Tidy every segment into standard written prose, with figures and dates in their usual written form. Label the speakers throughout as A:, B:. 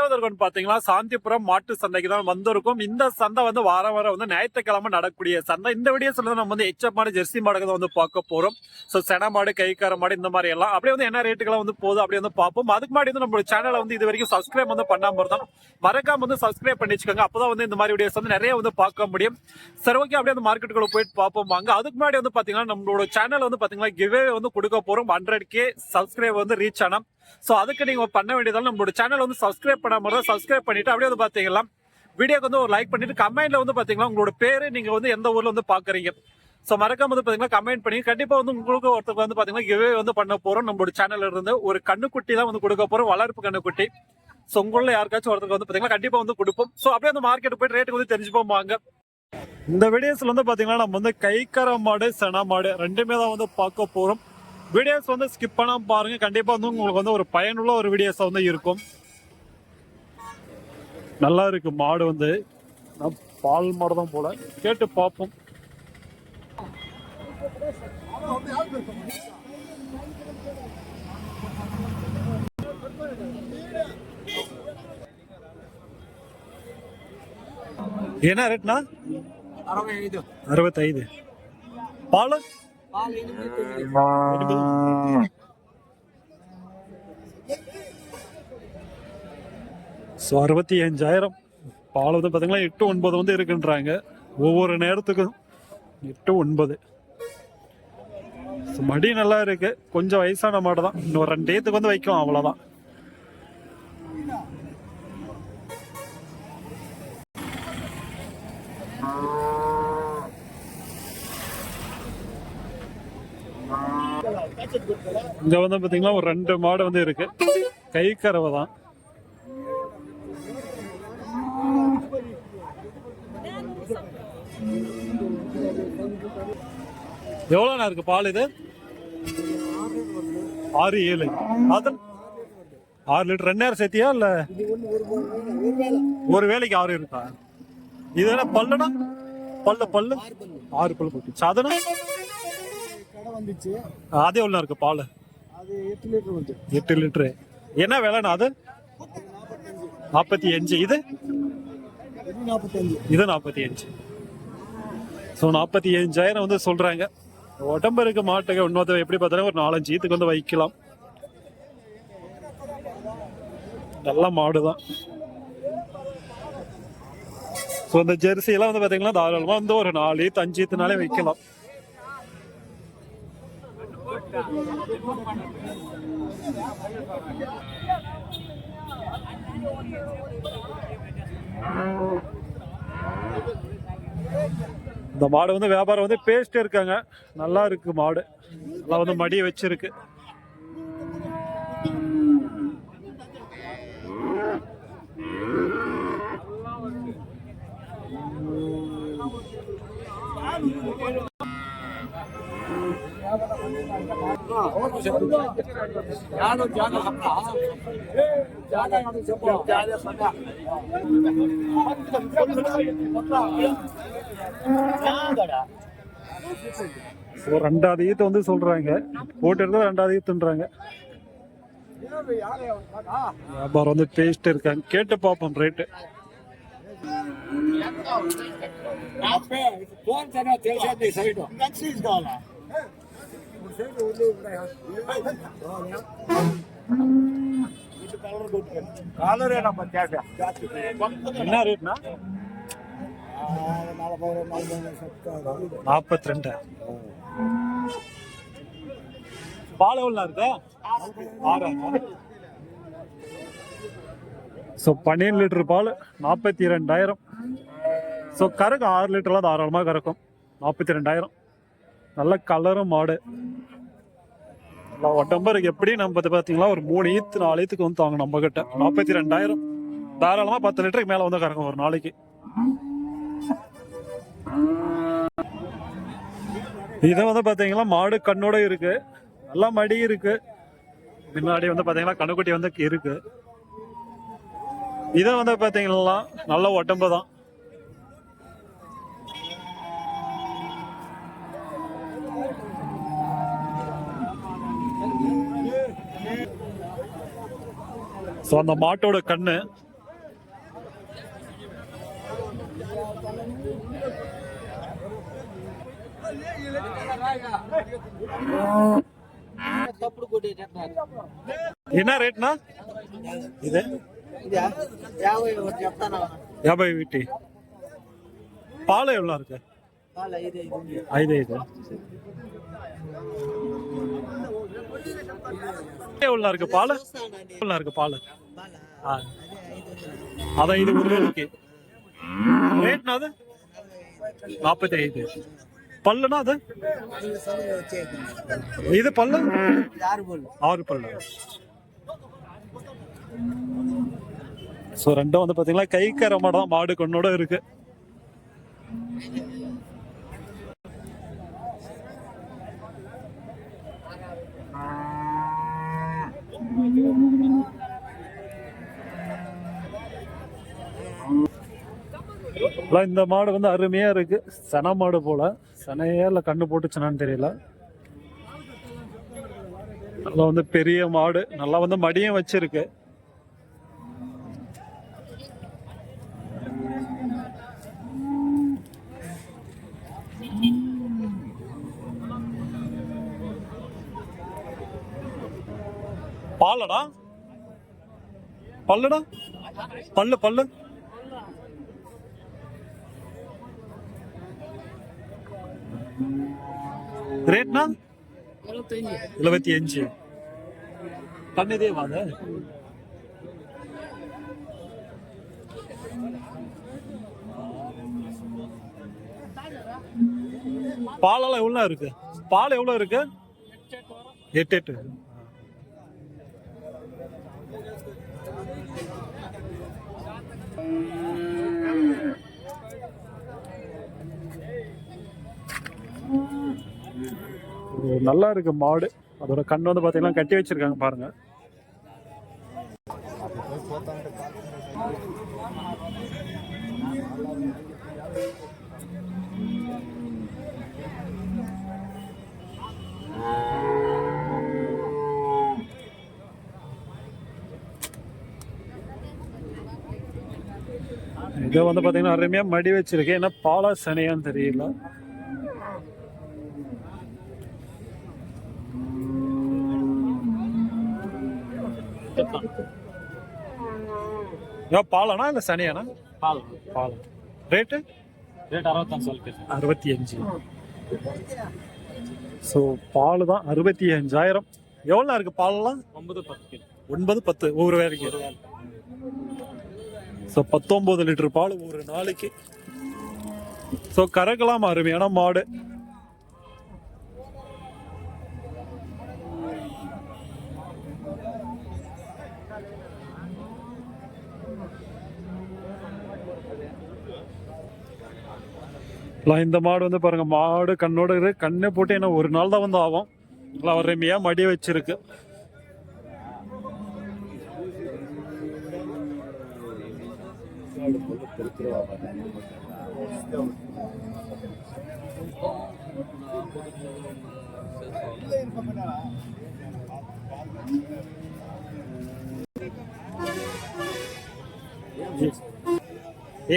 A: எங்கேயாவது இருக்கும்னு பாத்தீங்கன்னா சாந்திபுரம் மாட்டு சந்தைக்கு தான் வந்திருக்கும். இந்த சந்தை வந்து வாரம் வந்து ஞாயிற்றுக்கிழமை நடக்கக்கூடிய சந்தை. இந்த வீடியோஸ்ல நம்ம வந்து எச்ச மாடு ஜெர்சி மாடு தான் வந்து பார்க்க போறோம். ஸோ சென மாடு கைக்கார மாடு இந்த மாதிரி எல்லாம் அப்படியே வந்து என்ன ரேட்டுக்கெல்லாம் வந்து போகுது அப்படியே வந்து பார்ப்போம். அதுக்கு முன்னாடி வந்து நம்மளோட சேனலை வந்து இது வரைக்கும் சப்ஸ்கிரைப் வந்து பண்ணாம இருந்தா மறக்காம வந்து சப்ஸ்கிரைப் பண்ணி வச்சுக்கோங்க. அப்பதான் வந்து இந்த மாதிரி வீடியோஸ் வந்து நிறைய வந்து பார்க்க முடியும். சரி, ஓகே, அப்படியே வந்து மார்க்கெட்டுக்குள்ள போயிட்டு பார்ப்போம் வாங்க. அதுக்கு முன்னாடி வந்து பாத்தீங்கன்னா நம்மளோட சேனல் வந்து பாத்தீங்கன்னா கிவ்வே வந்து கொடுக்க போறோம். 100K சப்ஸ்கிரைப் வந்து ரீச் ஆனா சோ அதுக்கு நீங்க பண்ண வேண்டியதால நம்மளோட சேனல் வந்து சப்ஸ்கிரைப் பண்ணாம இருந்தா சப்ஸ்கிரைப் பண்ணிட்டு அப்படியே வந்து பாத்தீங்கன்னா வீடியோக்கு வந்து ஒரு லைக் பண்ணிட்டு கமெண்ட்ல வந்து பாத்தீங்கன்னா உங்களோட பேரு நீங்க வந்து எந்த ஊர்ல வந்து பாக்குறீங்க சோ மறக்காம வந்து பாத்தீங்கன்னா கமெண்ட் பண்ணி கண்டிப்பா வந்து உங்களுக்கு ஒருத்தருக்கு வந்து பாத்தீங்கன்னா கிவ்வே வந்து பண்ண போறோம். நம்மளோட சேனல்ல இருந்து ஒரு கண்ணுக்குட்டி தான் வந்து கொடுக்க போறோம், வளர்ப்பு கண்ணுக்குட்டி. சோ உங்கள யாருக்காச்சும் ஒருத்தருக்கு வந்து பாத்தீங்கன்னா கண்டிப்பா வந்து கொடுப்போம். சோ அப்படியே வந்து மார்க்கெட் போயிட்டு ரேட்டுக்கு வந்து தெரிஞ்சுப்போம் வாங்க. இந்த வீடியோஸ்ல வந்து பாத்தீங்கன்னா நம்ம வந்து கைக்கர மாடு சென மாடு ரெண்டுமே தான் வந்து பார்க்க போறோம். வீடியோஸ் வந்து ஸ்கிப் பண்ணாம பாருங்க, கண்டிப்பா வந்து உங்களுக்கு வந்து ஒரு பயனுள்ள ஒரு வீடியோஸ் வந்து இருக்கும். நல்லா இருக்கு மாடு வந்து பால் மாடு தான் போல, கேட்டு பார்ப்போம். என்ன ரேட்னா? 65. பால் 65,000. பால் வந்து பாத்தீங்கன்னா 8-9 வந்து இருக்குன்றாங்க. ஒவ்வொரு நேரத்துக்கும் 8-9. மடி நல்லா இருக்கு, கொஞ்சம் வயசான மாடு தான். இன்னொரு 2 ஏத்துக்கு வந்து வைக்கும், அவ்வளவுதான். இங்க வந்து பாத்தீங்கன்னா ஒரு 2 மாடு வந்து இருக்கு, கை கறவை தான். எவ்வளோண்ணா இருக்கு பால்? இது 6-7. அது 6 லிட்டர் 2 நேரம் சேர்த்தியா இல்ல ஒரு வேலைக்கு 6 இருக்கா? இது என்ன பல்லுனா? பல்லு 6 பல்லு போட்டு சாதனா அதே எவ்வளோ இருக்கு பால்? 8 லிட்டரு. என்ன விலைண்ணா அது? 45. இது 45. ஸோ 45,000 வந்து சொல்றாங்க. உடம்பு இருக்க மாட்டுக்கு இன்னொரு எப்படி பார்த்தாலும் ஒரு 4-5 ஈத்துக்கு வந்து வைக்கலாம். நல்ல மாடுதான். ஸோ இந்த ஜெர்சி எல்லாம் வந்து பாத்தீங்கன்னா தாராளமா வந்து ஒரு 4 ஈத்து 5 ஈத்துனாலே வைக்கலாம். இந்த மாடு வந்து வியாபாரம் வந்து பேஸ்ட் இருக்காங்க, நல்லா இருக்கு மாடு. நல்லா வந்து மடியை வச்சிருக்கு. ரெண்டாவது ஈத்து வந்து சொல்றாங்க, போட்டு இருந்தா 2வது ஈத்துன்றாங்க. வியாபாரம் வந்து பேஸ்ட் இருக்காங்க, கேட்டு பார்ப்போம் ரேட்டு. என்ன ரேட்னா? 42. பால் எவ்வளோ இருக்கு? 6. ஸோ 12 லிட்டர் பால் 42,000. ஸோ கறக்கும் 6 லிட்டர்லாம் தாராளமாக கறக்கும். 42,000. நல்ல கலரும் மாடு, நல்லா உடம்பு இருக்கு. எப்படி நம்ம பார்த்தீங்களா ஒரு 3 ஈத்து 4 ஈத்துக்கு வந்து வாங்க நம்ம கிட்ட. 42,000 தாராளமாக 10 லிட்டருக்கு மேலே வந்து கறக்கும் ஒரு நாளைக்கு. இதை வந்து பாத்தீங்கன்னா மாடு கண்ணோட இருக்கு, நல்லா மடி இருக்கு. முன்னாடி வந்து பாத்தீங்கன்னா கண்ணுக்குட்டி வந்து இருக்கு. இதை வந்து பாத்தீங்கன்னா நல்ல உடம்பு தான். ஸோ அந்த மாட்டோட கண்ணு என்ன ரேட்னா இது? 50 வீட்டி. பால் எவ்வளோ இருக்கு? 5 எவ்வளோ இருக்கு பால்? எவ்வளோ இருக்கு பால்? அதான் இது ஒரு வேலைக்கு ரேட்னா அது 45. பல்லுனா அது இது பல்லு 6 பல்லு. ஸோ ரெண்டும் வந்து பார்த்தீங்கன்னா கைக்கரை மாடம், மாடு கொண்டோட இருக்கு. இந்த மாடு வந்து அருமையா இருக்கு. சன மாடு போல. சனையே இல்லை கண்ணு போட்டுச்சுனான்னு தெரியல. நல்லா வந்து பெரிய மாடு, நல்லா வந்து மடியும் வச்சிருக்கு. பாலடா பல்லுடா பல்லு பல்லு ரேட்னா 75. கண்ணதே வாங்க. பாலெல்லாம் எவ்வளோ இருக்கு? பால் எவ்வளோ இருக்கு? 8. நல்லா இருக்கு மாடு. அதோட கண்ணு வந்து பாத்தீங்கன்னா கட்டி வச்சிருக்காங்க பாருங்க. இதை வந்து பாத்தீங்கன்னா அருமையா மடி வச்சிருக்கேன். ஏன்னா பாலா சனையான்னு தெரியல. பாலனா இல்ல சனியானா? பால். பால் ரேட்டு 65. ஸோ பால் தான் 65,000. எவ்வளோ இருக்கு பாலெல்லாம்? 9-10 ஒவ்வொரு வேலைக்கு. ஸோ 19 லிட்டர் பால் ஒரு நாளைக்கு. ஸோ கறக்கலாம் அருமையான மாடு. இந்த மாடு வந்து பாருங்க, மாடு கண்ணோட இருக்கு. கண்ணை போட்டு என்ன ஒரு நாள் தான் வந்து ஆகும். அருமையா மடிய வச்சிருக்கு.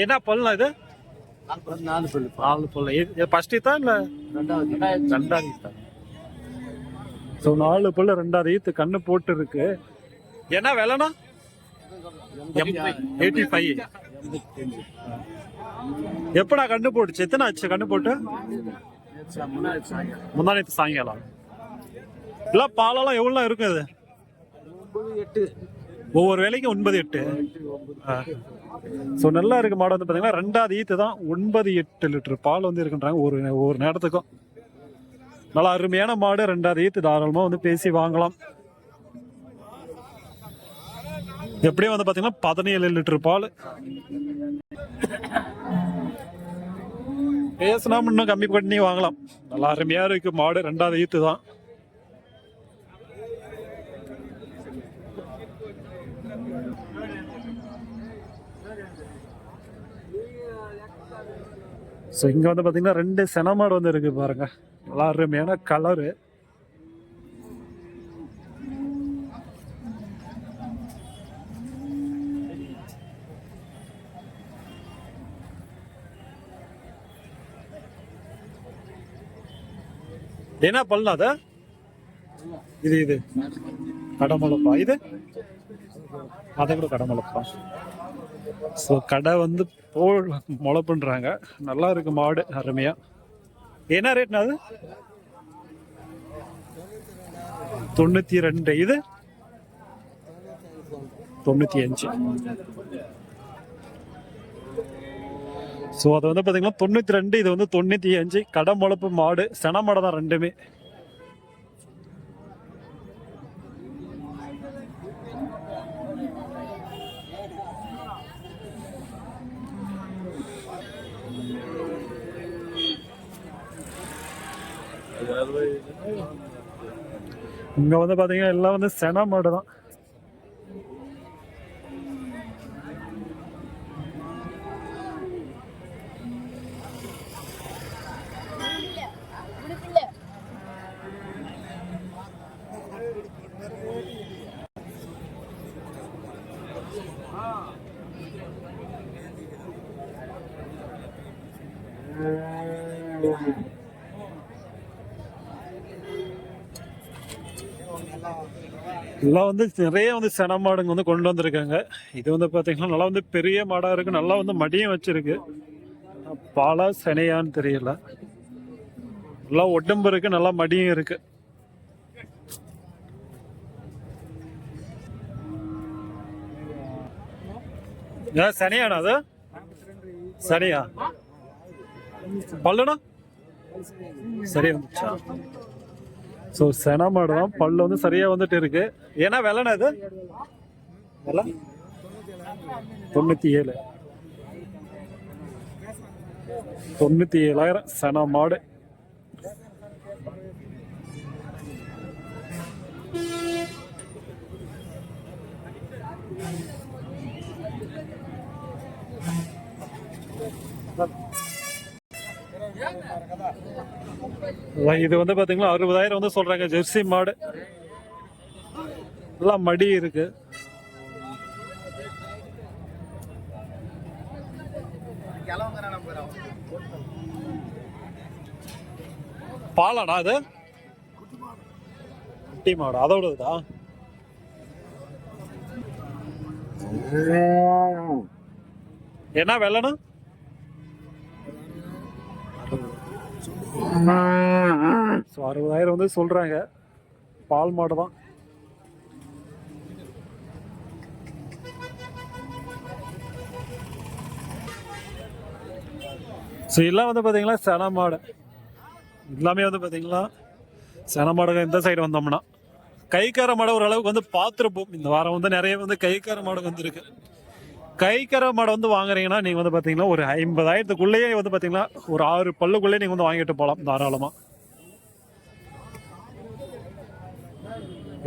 A: என்ன பல்லாம் இது? 4 பல்லு. ஃபர்ஸ்ட் ஈத்தா இல்ல ரெண்டாவது ஈத்தா? ஸோ 4 பல்லு 2வது ஈத்து கண்ணு போட்டு இருக்கு. என்ன விலைனா? 85. எப்படா கண்ணு போட்டுச்சு? எத்தனை ஆச்சு கண்ணு போட்டு? முந்தானத்து சாயங்காலம். இல்ல பாலெல்லாம் எவ்வளோ இருக்கும் இது? 8. ஒவ்வொரு வேலைக்கும் 9-8. ஸோ நல்லா இருக்கு மாடு. வந்து பார்த்தீங்கன்னா 2வது ஈத்து தான். 9-8 லிட்டர் பால் வந்து இருக்குன்றாங்க ஒவ்வொரு நேரத்துக்கும். நல்லா அருமையான மாடு. 2வது ஈத்து. தாராளமாக வந்து பேசி வாங்கலாம். எப்படியும் வந்து பார்த்தீங்கன்னா 17 லிட்டர் பால். பேசினா இன்னும் கம்மி பண்ணி வாங்கலாம். நல்லா அருமையா இருக்கு மாடு. 2வது ஈத்து தான். ஸோ இங்கே வந்து பார்த்தீங்கன்னா 2 சென மாடு வந்து இருக்கு பாருங்க. நல்லா அருமையான கலரு. என்ன பல்லு அது? இது கடமுளப்பா. இது அதை கூட கடமுளப்பா. ஸோ கடை வந்து தோல் முளைப்புன்றாங்க. நல்லா இருக்கு மாடு, அருமையா. என்ன ரேட்னா அது? 92. இது 95. ஸோ அது வந்து பார்த்தீங்கன்னா 92, இது வந்து 95. கடை முளைப்பு மாடு, சென மாடு தான் ரெண்டுமே. இங்க வந்து பாத்தீங்கன்னா எல்லாம் வந்து சென மாடு தான். எல்லாம் வந்து நிறைய வந்து சென மாடுங்க வந்து கொண்டு வந்திருக்காங்க. இது வந்து பாத்தீங்கன்னா நல்லா வந்து பெரிய மாடா இருக்கு. நல்லா வந்து மடியும் வச்சிருக்கு. பாலா செனையான்னு தெரியல. நல்லா உடம்பு இருக்கு, நல்லா மடியும் இருக்கு. சனியானா அது? சனியா? பல்லுனா சரி வந்துச்சா? ஸோ சென மாடு தான், பல்லு வந்து சரியா வந்துட்டு இருக்கு. ஏன்னா விலைனா இது விலை 97. 97,000 சென மாடு. இது வந்து பாத்தீங்கன்னா 60,000 வந்து சொல்றாங்க. ஜெர்சி மாடு, எல்லாம் மடி இருக்கு. பாலாடா அது? குட்டி மாடு அதோடதா? என்ன வெள்ளனா? 60,000 வந்து சொல்றாங்க. பால் மாடு தான். ஸோ எல்லாம் வந்து பார்த்தீங்கன்னா சென மாடு எல்லாமே வந்து பார்த்தீங்கன்னா சென மாடுங்க. இந்த சைடு வந்தோம்னா கைக்கார மாடு ஓரளவுக்கு வந்து பார்த்துருப்போம். இந்த வாரம் வந்து நிறைய வந்து கைக்கார மாடு வந்துருக்கு. கைக்கார மாடை வந்து வாங்குறீங்கன்னா நீங்கள் வந்து பார்த்தீங்கன்னா ஒரு 50,000க்குள்ளேயே வந்து பார்த்தீங்கன்னா ஒரு 6 பல்லுக்குள்ளேயே நீங்கள் வந்து வாங்கிட்டு போகலாம் தாராளமாக.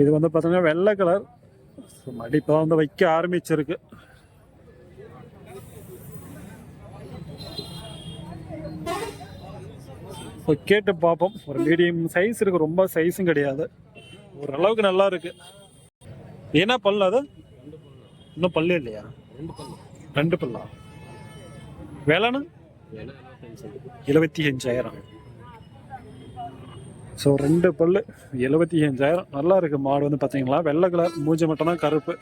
A: இது வந்து பார்த்தீங்கன்னா வெள்ளை கலர் மடிப்பாக வந்து வைக்க ஆரம்பிச்சிருக்கு. கேட்டு பார்ப்போம். ஒரு மீடியம் சைஸ் இருக்கு, ரொம்ப சைஸும் கிடையாது, ஓரளவுக்கு நல்லா இருக்கு. ஏன்னா பல்லு அது இன்னும் பல்லு இல்லையா? 2 பல்லா? வேலைன்னு 75,000. ஸோ 2 பல்லு 75,000. நல்லா இருக்கு மாடு வந்து பார்த்தீங்களா. வெள்ளை கலர், மூஞ்சி மட்டும் தான் கருப்பு.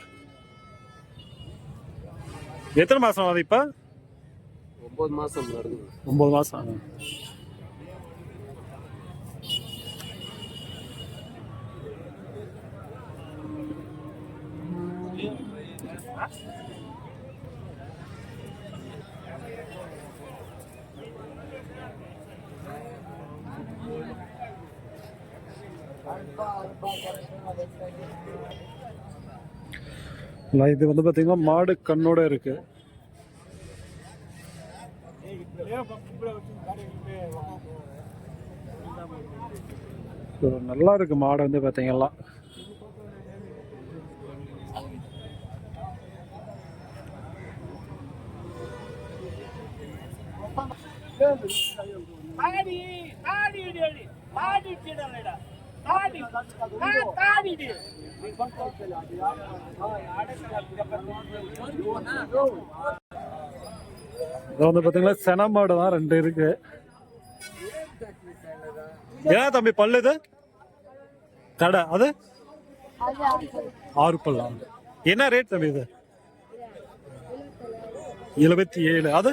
A: எத்தனை மாசம் ஆகுது இப்போ?
B: 9 மாசம்.
A: 9 மாசம். இது வந்து பாத்தீங்கன்னா மாடு கண்ணோட இருக்கு. நல்லா இருக்கு மாடு வந்து பாத்தீங்கன்னா. வந்து பாத்தீங்கன்னா சென மாடு தான் 2 இருக்கு. ஏன்னா தம்பி பல்லு இது கடை அது 6 பல்லா என்ன ரேட் தம்பி இது 77 அது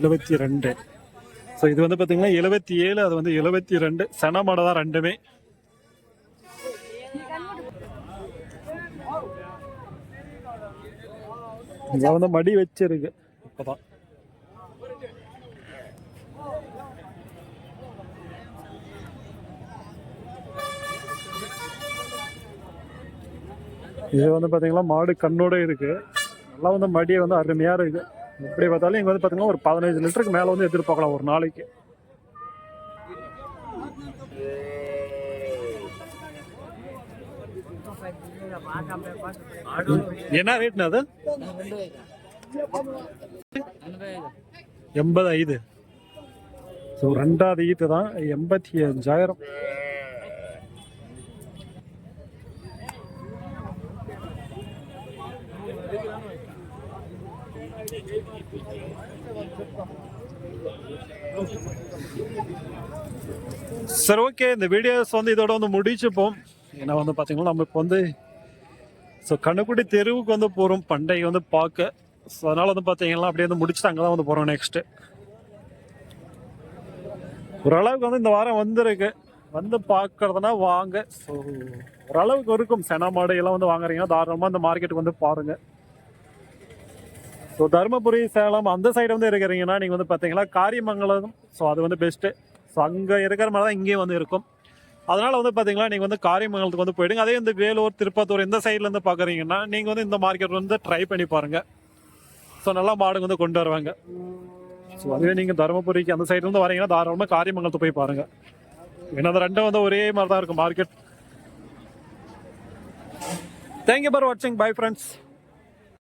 A: 72 ஸோ இது வந்து பார்த்தீங்கன்னா 77 அது வந்து 72 சென மாடை தான் ரெண்டுமே இங்க வந்து மடி வச்சிருக்கு இப்பதான் இது வந்து பாத்தீங்கன்னா மாடு கண்ணோட இருக்கு நல்லா வந்து மடியை வந்து அருமையா இருக்கு எப்படி பார்த்தாலும் இங்க வந்து பாத்தீங்கன்னா ஒரு 15 லிட்டருக்கு மேல வந்து எதிர்பார்க்கலாம் ஒரு நாளைக்கு என்ன ரேட்னா அது 85 ஸோ ரெண்டாவது ஈத்து தான் 85,000 சரி ஓகே இந்த வீடியோஸ் வந்து இதோட வந்து முடிச்சுப்போம் ஏன்னா வந்து பார்த்தீங்கன்னா நம்ம இப்போ வந்து ஸோ கண்ணுக்குட்டி தெருவுக்கு வந்து போகிறோம் பண்டையை வந்து பார்க்க ஸோ அதனால வந்து பார்த்தீங்கன்னா அப்படியே வந்து முடிச்சுட்டு அங்கே தான் வந்து போகிறோம் நெக்ஸ்ட்டு ஓரளவுக்கு வந்து இந்த வாரம் வந்திருக்கு வந்து பார்க்கறதுனா வாங்க ஸோ ஓரளவுக்கு இருக்கும் சென மாடு எல்லாம் வந்து வாங்குறீங்கன்னா தாராளமாக இந்த மார்க்கெட்டுக்கு வந்து பாருங்கள் ஸோ தருமபுரி சேலம் அந்த சைடு வந்து இருக்கிறீங்கன்னா நீங்கள் வந்து பார்த்தீங்கன்னா காரியமங்கலம் ஸோ அது வந்து பெஸ்ட்டு ஸோ அங்கே இருக்கிற மாதிரி தான் இங்கேயும் வந்து இருக்கும் அதனால் வந்து பார்த்தீங்கன்னா நீங்கள் வந்து காரியமங்கலத்துக்கு வந்து போயிடுங்க அதே வந்து வேலூர் திருப்பத்தூர் இந்த சைட்லேருந்து பார்க்குறீங்கன்னா நீங்கள் வந்து இந்த மார்க்கெட் வந்து ட்ரை பண்ணி பாருங்கள் ஸோ நல்லா மாடுங்க வந்து கொண்டு வருவாங்க ஸோ அதுவே நீங்கள் தருமபுரிக்கு அந்த சைட்லேருந்து வரீங்கன்னா தாராளமாக காரியமங்கலத்தை போய் பாருங்கள் ஏன்னா அது ரெண்டும் வந்து ஒரே மாதிரி தான் இருக்கும் மார்க்கெட் தேங்க்யூ ஃபார் வாட்சிங் பை ஃப்ரெண்ட்ஸ்